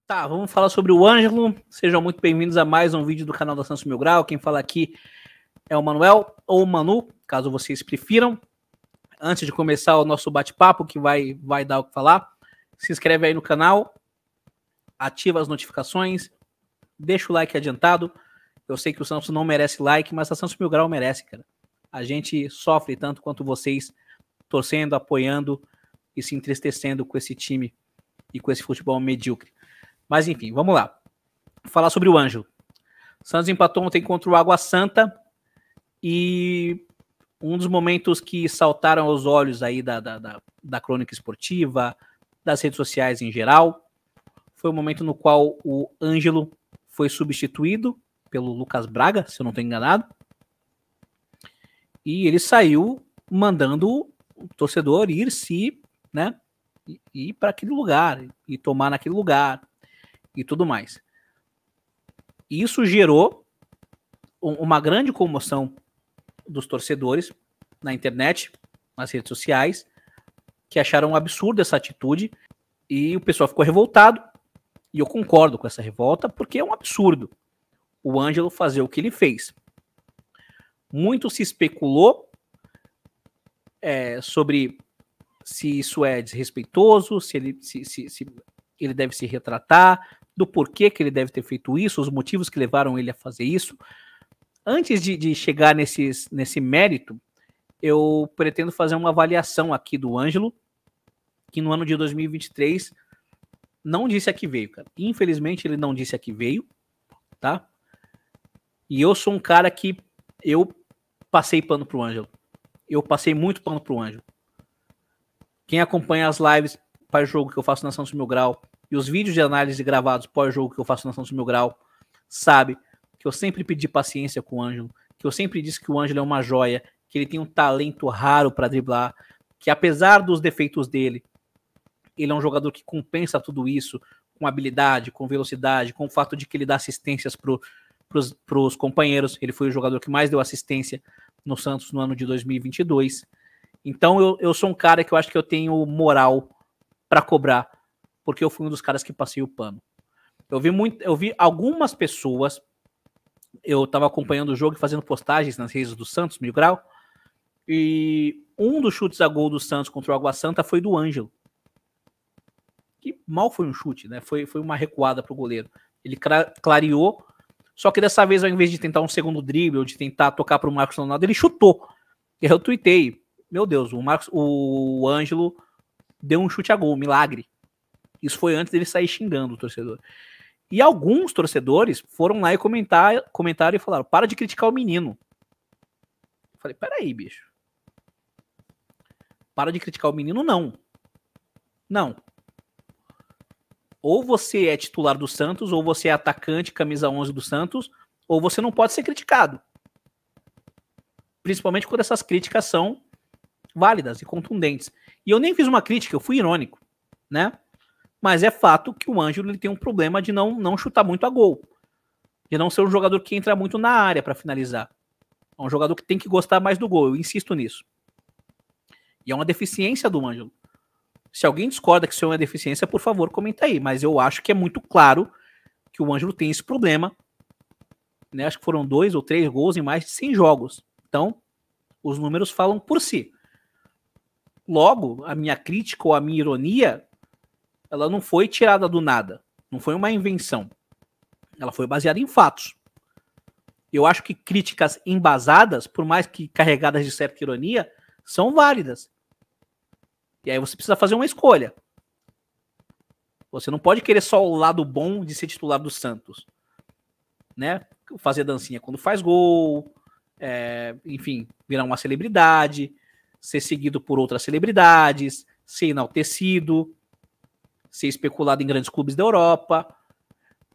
Tá, vamos falar sobre o Ângelo. Sejam muito bem-vindos a mais um vídeo do canal da Santos Mil Grau. Quem fala aqui é o Manuel ou o Manu, caso vocês prefiram. Antes de começar o nosso bate-papo, que vai dar o que falar, se inscreve aí no canal, ativa as notificações, deixa o like adiantado. Eu sei que o Santos não merece like, mas a Santos Mil Grau merece, cara. A gente sofre tanto quanto vocês, torcendo, apoiando e se entristecendo com esse time e com esse futebol medíocre. Mas enfim, vamos lá. Falar sobre o Ângelo. O Santos empatou ontem contra o Água Santa e um dos momentos que saltaram aos olhos aí da crônica esportiva, das redes sociais em geral, foi o momento no qual o Ângelo foi substituído pelo Lucas Braga, se eu não estou enganado, e ele saiu mandando o torcedor ir para aquele lugar, e tomar naquele lugar, e tudo mais. Isso gerou uma grande comoção dos torcedores na internet, nas redes sociais, que acharam um absurdo essa atitude, e o pessoal ficou revoltado, e eu concordo com essa revolta, porque é um absurdo o Ângelo fazer o que ele fez. Muito se especulou sobre se isso é desrespeitoso, se ele deve se retratar, do porquê que ele deve ter feito isso, os motivos que levaram ele a fazer isso. Antes de chegar nesse mérito, eu pretendo fazer uma avaliação aqui do Ângelo, que no ano de 2023 não disse a que veio, cara. Infelizmente ele não disse a que veio, tá? E eu sou um cara que eu passei pano pro Ângelo. Eu passei muito pano pro Ângelo. Quem acompanha as lives pós-jogo que eu faço na Santos Mil Grau e os vídeos de análise gravados pós-jogo que eu faço na Santos Mil Grau, sabe que eu sempre pedi paciência com o Ângelo, que eu sempre disse que o Ângelo é uma joia, que ele tem um talento raro para driblar, que apesar dos defeitos dele, ele é um jogador que compensa tudo isso com habilidade, com velocidade, com o fato de que ele dá assistências pros companheiros. Ele foi o jogador que mais deu assistência no Santos no ano de 2022. Então eu sou um cara que eu acho que eu tenho moral para cobrar, porque eu fui um dos caras que passei o pano. Eu vi algumas pessoas, eu estava acompanhando o jogo e fazendo postagens nas redes do Santos Mil Grau, e um dos chutes a gol do Santos contra o Água Santa foi do Ângelo. Que mal foi um chute, né? Foi uma recuada pro goleiro. Ele clareou, só que dessa vez, ao invés de tentar um segundo drible ou de tentar tocar pro Marcos Leonardo, ele chutou. E eu tuitei, meu Deus, o Ângelo deu um chute a gol, milagre. Isso foi antes dele sair xingando o torcedor. E alguns torcedores foram lá e comentaram e falaram, para de criticar o menino. Eu falei, peraí, bicho. Para de criticar o menino, não. Não. Ou você é titular do Santos, ou você é atacante, camisa 11 do Santos, ou você não pode ser criticado. Principalmente quando essas críticas são válidas e contundentes. E eu nem fiz uma crítica, eu fui irônico, né? Mas é fato que o Ângelo ele tem um problema de não chutar muito a gol. De não ser um jogador que entra muito na área para finalizar. É um jogador que tem que gostar mais do gol, eu insisto nisso. E é uma deficiência do Ângelo. Se alguém discorda que isso é uma deficiência, por favor, comenta aí. Mas eu acho que é muito claro que o Ângelo tem esse problema. Né? Acho que foram 2 ou 3 gols em mais de 100 jogos. Então, os números falam por si. Logo, a minha crítica ou a minha ironia, ela não foi tirada do nada. Não foi uma invenção. Ela foi baseada em fatos. Eu acho que críticas embasadas, por mais que carregadas de certa ironia, são válidas. E aí você precisa fazer uma escolha. Você não pode querer só o lado bom de ser titular do Santos. Né? Fazer dancinha quando faz gol, enfim, virar uma celebridade, ser seguido por outras celebridades, ser enaltecido, ser especulado em grandes clubes da Europa.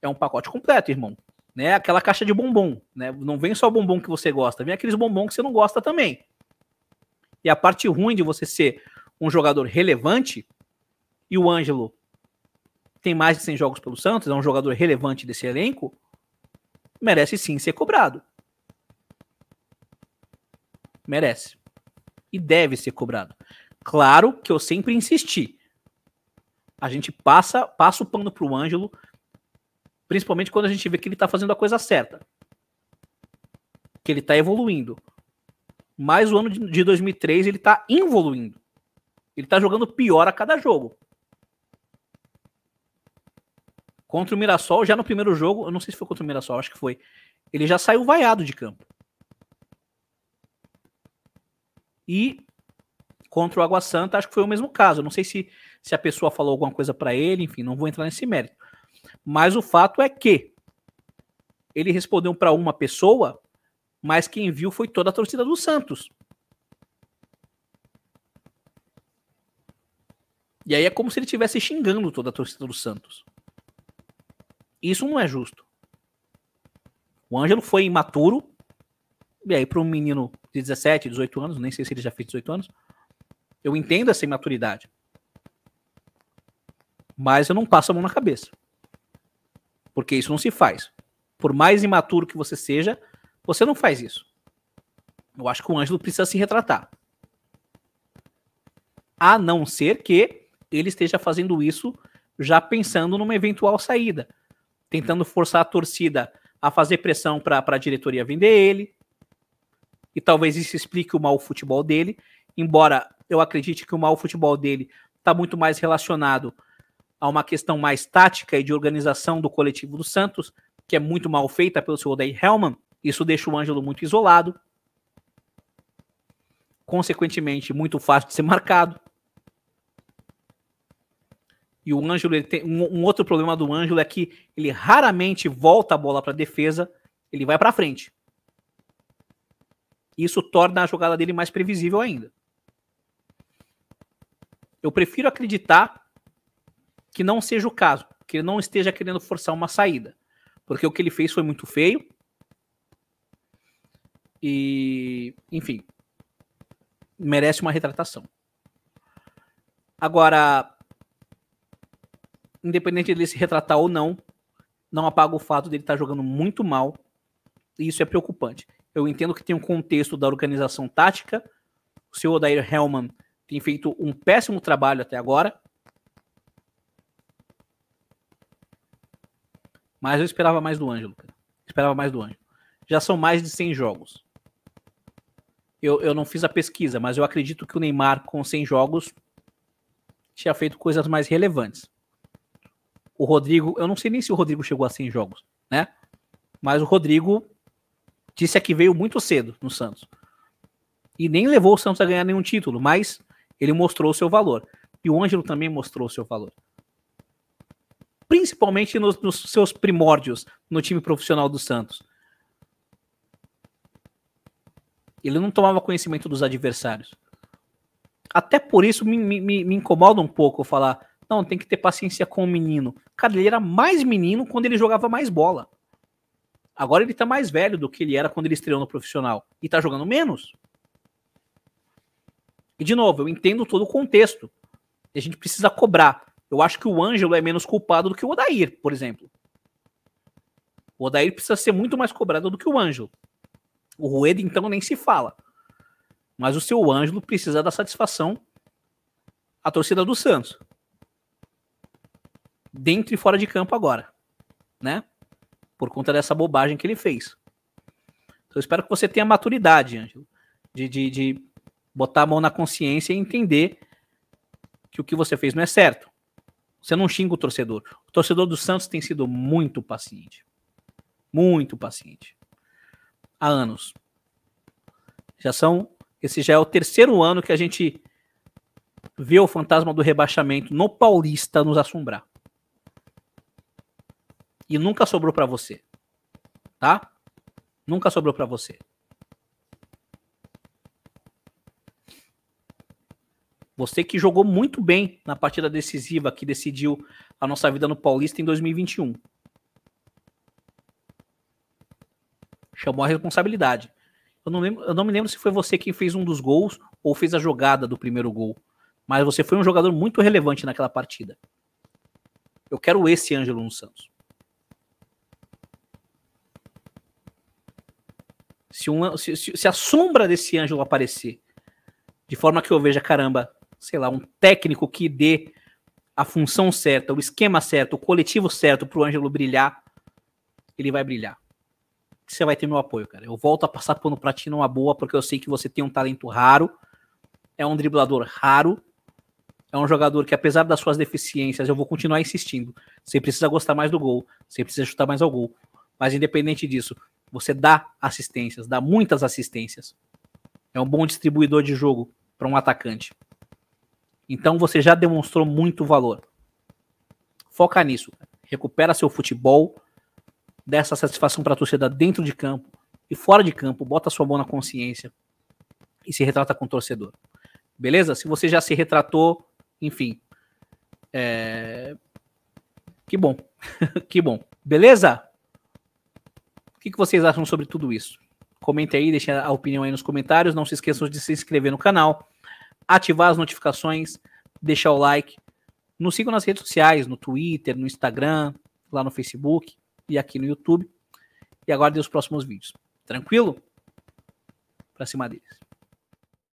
É um pacote completo, irmão. Né? Aquela caixa de bombom. Né? Não vem só o bombom que você gosta, vem aqueles bombom que você não gosta também. E a parte ruim de você ser um jogador relevante, e o Ângelo tem mais de 100 jogos pelo Santos, é um jogador relevante desse elenco, merece sim ser cobrado. Merece. E deve ser cobrado. Claro que eu sempre insisti. A gente passa o pano pro Ângelo Principalmente quando a gente vê que ele tá fazendo a coisa certa. Que ele tá evoluindo. Mas o ano de 2003 ele tá involuindo. Ele tá jogando pior a cada jogo. Contra o Mirassol, já no primeiro jogo, eu não sei se foi contra o Mirassol, acho que foi. Ele já saiu vaiado de campo. E contra o Água Santa, acho que foi o mesmo caso. Eu não sei se a pessoa falou alguma coisa para ele, enfim, não vou entrar nesse mérito. Mas o fato é que ele respondeu para uma pessoa, mas quem viu foi toda a torcida do Santos. E aí é como se ele estivesse xingando toda a torcida do Santos. Isso não é justo. O Ângelo foi imaturo, e aí para um menino de 17, 18 anos, nem sei se ele já fez 18 anos, eu entendo essa imaturidade. Mas eu não passo a mão na cabeça. Porque isso não se faz. Por mais imaturo que você seja, você não faz isso. Eu acho que o Ângelo precisa se retratar. A não ser que ele esteja fazendo isso já pensando numa eventual saída. Tentando forçar a torcida a fazer pressão para a diretoria vender ele. E talvez isso explique o mau futebol dele. Embora eu acredite que o mau futebol dele está muito mais relacionado a uma questão mais tática e de organização do coletivo do Santos, que é muito mal feita pelo seu Odair Hellmann. Isso deixa o Ângelo muito isolado. Consequentemente, muito fácil de ser marcado. E o Ângelo, ele tem um outro problema do Ângelo é que ele raramente volta a bola para a defesa, ele vai para frente. Isso torna a jogada dele mais previsível ainda. Eu prefiro acreditar que não seja o caso, que ele não esteja querendo forçar uma saída, porque o que ele fez foi muito feio. E, enfim, merece uma retratação. Agora, independente dele se retratar ou não, não apaga o fato dele estar jogando muito mal, e isso é preocupante. Eu entendo que tem um contexto da organização tática, o seu Odair Hellmann tem feito um péssimo trabalho até agora, mas eu esperava mais do Ângelo, cara. Esperava mais do Ângelo. Já são mais de 100 jogos. Eu não fiz a pesquisa, mas eu acredito que o Neymar, com 100 jogos, tinha feito coisas mais relevantes. O Rodrigo, eu não sei nem se o Rodrigo chegou a 100 jogos, né? Mas o Rodrigo disse que veio muito cedo no Santos. E nem levou o Santos a ganhar nenhum título, mas ele mostrou o seu valor. E o Ângelo também mostrou o seu valor. Principalmente nos seus primórdios no time profissional do Santos. Ele não tomava conhecimento dos adversários. Até por isso me incomoda um pouco falar, não, tem que ter paciência com o menino. Cara, ele era mais menino quando ele jogava mais bola. Agora ele tá mais velho do que ele era quando ele estreou no profissional. E tá jogando menos. E de novo, eu entendo todo o contexto. E a gente precisa cobrar. Eu acho que o Ângelo é menos culpado do que o Odair, por exemplo. O Odair precisa ser muito mais cobrado do que o Ângelo. O Rueda, então, nem se fala. Mas o seu Ângelo precisa dar satisfação à torcida do Santos. Dentro e fora de campo agora. Né? Por conta dessa bobagem que ele fez. Então eu espero que você tenha maturidade, Ângelo. De botar a mão na consciência e entender que o que você fez não é certo. Você não xinga o torcedor. O torcedor do Santos tem sido muito paciente. Muito paciente. Há anos. Esse já é o terceiro ano que a gente vê o fantasma do rebaixamento no Paulista nos assombrar. E nunca sobrou pra você. Tá? Nunca sobrou pra você. Você que jogou muito bem na partida decisiva que decidiu a nossa vida no Paulista em 2021. Chamou a responsabilidade. Eu não me lembro se foi você quem fez um dos gols ou fez a jogada do primeiro gol. Mas você foi um jogador muito relevante naquela partida. Eu quero esse Ângelo no Santos. Se a sombra desse Ângelo aparecer, de forma que eu veja, caramba, sei lá, um técnico que dê a função certa, o esquema certo, o coletivo certo pro Ângelo brilhar, ele vai brilhar. Você vai ter meu apoio, cara. Eu volto a passar pano pra ti numa boa, porque eu sei que você tem um talento raro, é um driblador raro, é um jogador que, apesar das suas deficiências, eu vou continuar insistindo. Você precisa gostar mais do gol, você precisa chutar mais ao gol. Mas independente disso, você dá assistências, dá muitas assistências. É um bom distribuidor de jogo para um atacante. Então você já demonstrou muito valor. Foca nisso. Recupera seu futebol, dá essa satisfação para a torcida dentro de campo e fora de campo. Bota sua mão na consciência e se retrata com o torcedor. Beleza? Se você já se retratou, enfim. Que bom. Que bom. Beleza? O que vocês acham sobre tudo isso? Comente aí, deixe a opinião aí nos comentários. Não se esqueçam de se inscrever no canal, ativar as notificações, deixar o like. Nos sigam nas redes sociais, no Twitter, no Instagram, lá no Facebook e aqui no YouTube. E aguardem os próximos vídeos. Tranquilo? Pra cima deles.